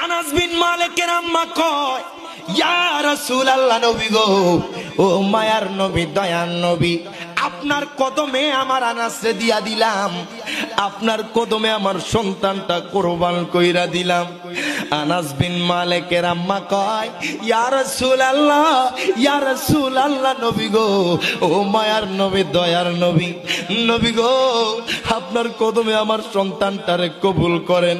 আনাস বিন মালিকের আম্মা কয়, ইয়া রাসূলুল্লাহ, নবী গো, ও মায়ার নবী, দয়ার নবী, আপনার কদমে আমার আনাসরে দিয়া দিলাম, আপনার কদমে আমার সন্তানটা কুরবান কইরা দিলাম। আনাস বিন মালিকের আম্মা কয়, ইয়া রাসূলুল্লাহ, ইয়া রাসূলুল্লাহ, নবী গো, ও মায়ার নবী, দয়ার নবী, নবী গো, আপনার কদমে আমার সন্তানটারে কবুল করেন।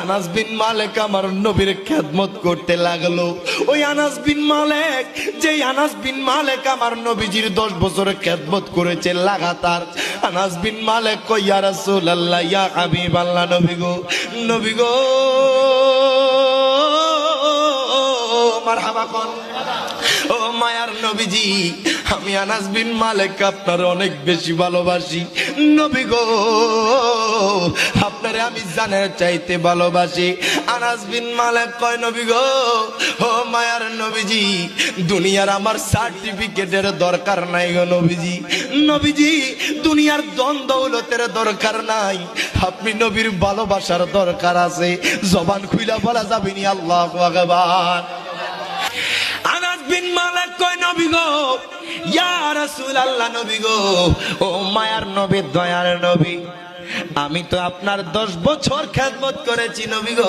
আনাস বিন মালিক আমার নবীর খেদমত করতে লাগলো। ওই আনাস বিন মালিক, যে আনাস বিন মালিক আমার নবীজির 10 বছরের খেদমত করেছে লাগাতার। আনাস বিন মালিক কয়, ইয়া রাসূলুল্লাহ, ইয়া হাবিবাল্লাহ, নবী গো, নবী গো, মারহাবা কোন, ও মায়ার নবীজি, আমি আনাস বিন মালিক আপনার অনেক বেশি ভালোবাসি। নবী গো, আপনারে আমি জানের চাইতে ভালোবাসি। আনাস বিন মালিক কয়, নবী গো, ও মায়ার নবীজি, দুনিয়ার আমার সার্টিফিকেটের দরকার নাই গো নবীজি, নবীজি, দুনিয়ার ধন দৌলতের দরকার নাই, আপনি নবীর ভালোবাসার দরকার আছে। জবান খুইলা বলা যাবে নি আল্লাহু আকবার। আনাস বিন মালিক কয়, নবী গো, ইয়া রাসূলুল্লাহ, নবী গো, ও মায়ার নবী, দয়ার নবী, আমি তো আপনার 10 বছর খেদমত করেছি নবী গো।